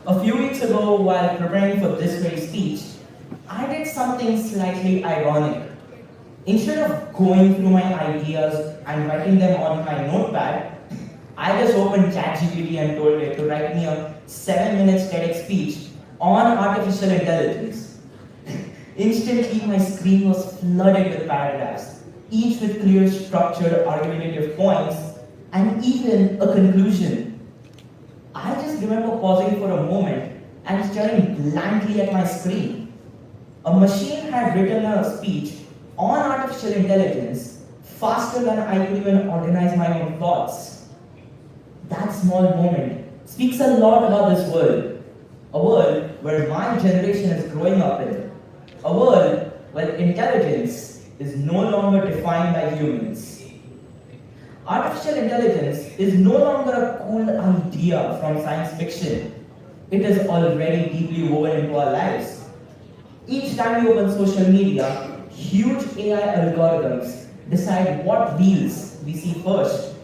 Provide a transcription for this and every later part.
A few weeks ago, while preparing for this very speech, I did something slightly ironic. Instead of going through my ideas and writing them on my notepad, I just opened ChatGPT and told it to write me a 7-minute TEDx speech on artificial intelligence. Instantly, my screen was flooded with paragraphs, each with clear, structured, argumentative points, and even a conclusion. I just remember pausing for a moment and staring blankly at my screen. A machine had written a speech on artificial intelligence faster than I could even organize my own thoughts. That small moment speaks a lot about this world, a world where my generation is growing up in, a world where intelligence is no longer defined by humans. Artificial intelligence is no longer a cool idea from science fiction. It is already deeply woven into our lives. Each time we open social media, huge AI algorithms decide what reels we see first.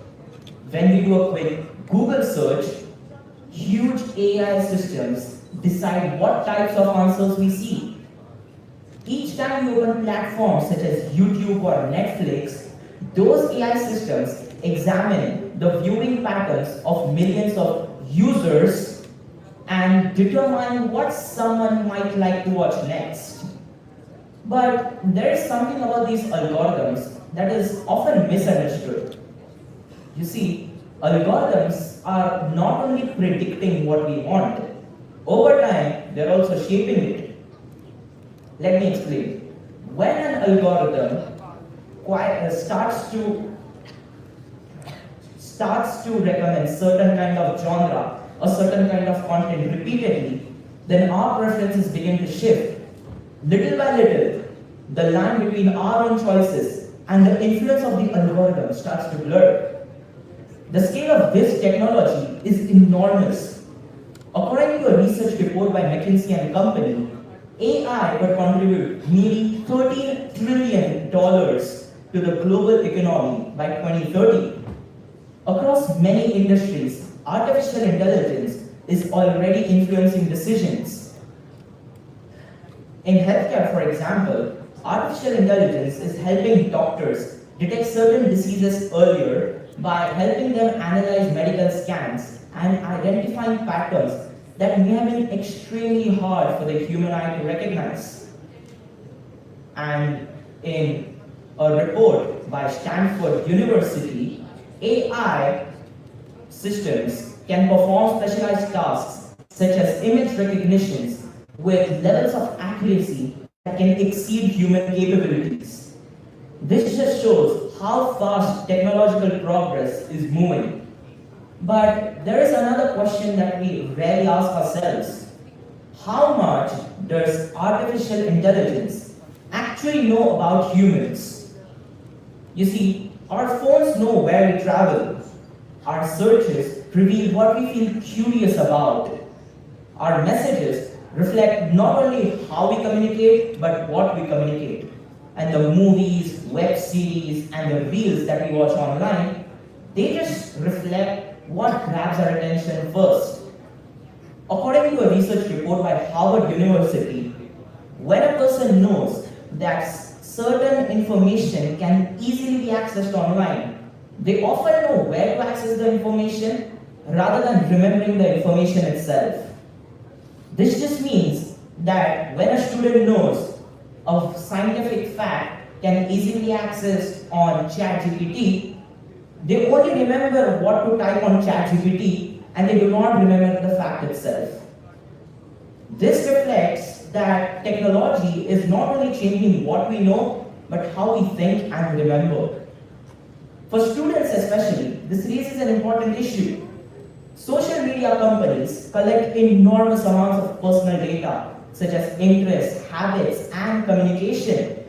When we do a quick Google search, huge AI systems decide what types of answers we see. Each time we open platforms such as YouTube or Netflix, those AI systems examine the viewing patterns of millions of users and determine what someone might like to watch next. But there is something about these algorithms that is often misunderstood. You see, algorithms are not only predicting what we want, over time they're also shaping it. Let me explain. When an algorithm starts to recommend certain kind of genre or certain kind of content repeatedly, then our preferences begin to shift. Little by little, the line between our own choices and the influence of the algorithm starts to blur. The scale of this technology is enormous. According to a research report by McKinsey and Company, AI would contribute nearly $13 trillion to the global economy by 2030. Across many industries, artificial intelligence is already influencing decisions. In healthcare, for example, artificial intelligence is helping doctors detect certain diseases earlier by helping them analyze medical scans and identifying patterns that may have been extremely hard for the human eye to recognize. And in a report by Stanford University, AI systems can perform specialized tasks such as image recognitions with levels of accuracy that can exceed human capabilities. This just shows how fast technological progress is moving. But there is another question that we rarely ask ourselves. How much does artificial intelligence actually know about humans? You see, our phones know where we travel. Our searches reveal what we feel curious about. Our messages reflect not only how we communicate, but what we communicate. And the movies, web series, and the reels that we watch online, they just reflect what grabs our attention first. According to a research report by Harvard University, when a person knows that certain information can easily be accessed online, they often know where to access the information rather than remembering the information itself. This just means that when a student knows a scientific fact can easily be accessed on ChatGPT, they only remember what to type on ChatGPT and they do not remember the fact itself. This reflects that technology is not only changing what we know, but how we think and remember. For students especially, this raises an important issue. Social media companies collect enormous amounts of personal data, such as interests, habits, and communication.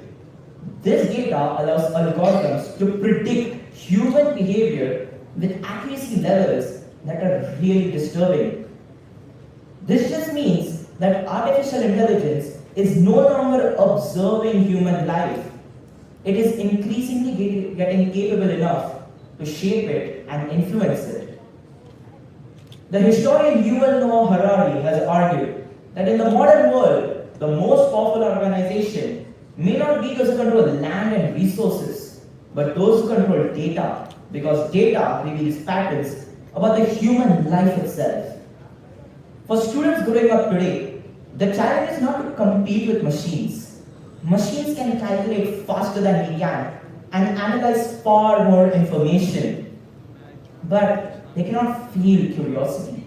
This data allows algorithms to predict human behavior with accuracy levels that are really disturbing. This just means that artificial intelligence is no longer observing human life. It is increasingly getting capable enough to shape it and influence it. The historian Yuval Noah Harari has argued that in the modern world, the most powerful organization may not be those who control land and resources, but those who control data, because data reveals patterns about the human life itself. For students growing up today, the challenge is not to compete with machines. Machines can calculate faster than we can and analyze far more information. But they cannot feel curiosity.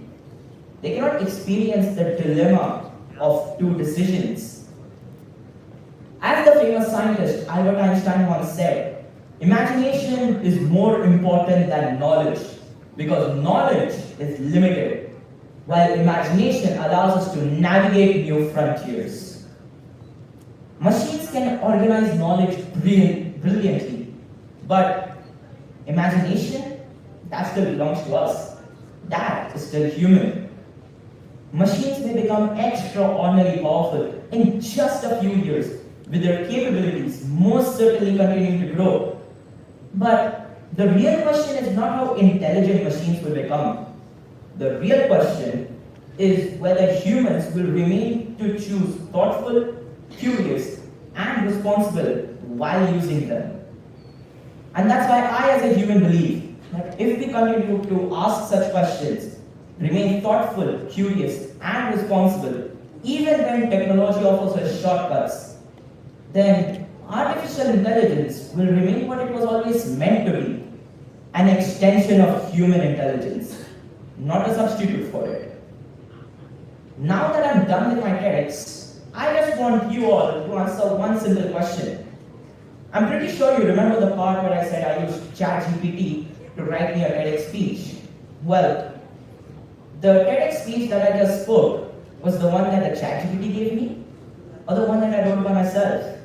They cannot experience the dilemma of two decisions. As the famous scientist Albert Einstein once said, imagination is more important than knowledge because knowledge is limited, while imagination allows us to navigate new frontiers. Machines can organize knowledge brilliantly, but imagination, that still belongs to us. That is still human. Machines may become extraordinarily powerful in just a few years, with their capabilities most certainly continuing to grow. But the real question is not how intelligent machines will become. The real question is whether humans will remain to choose thoughtful, curious, and responsible while using them. And that's why I, as a human, believe that if we continue to ask such questions, remain thoughtful, curious, and responsible, even when technology offers us shortcuts, then artificial intelligence will remain what it was always meant to be, an extension of human intelligence, not a substitute for it. Now that I'm done with my TEDx, I just want you all to answer one simple question. I'm pretty sure you remember the part where I said I used ChatGPT to write me a TEDx speech. Well, the TEDx speech that I just spoke was the one that the ChatGPT gave me, or the one that I wrote by myself?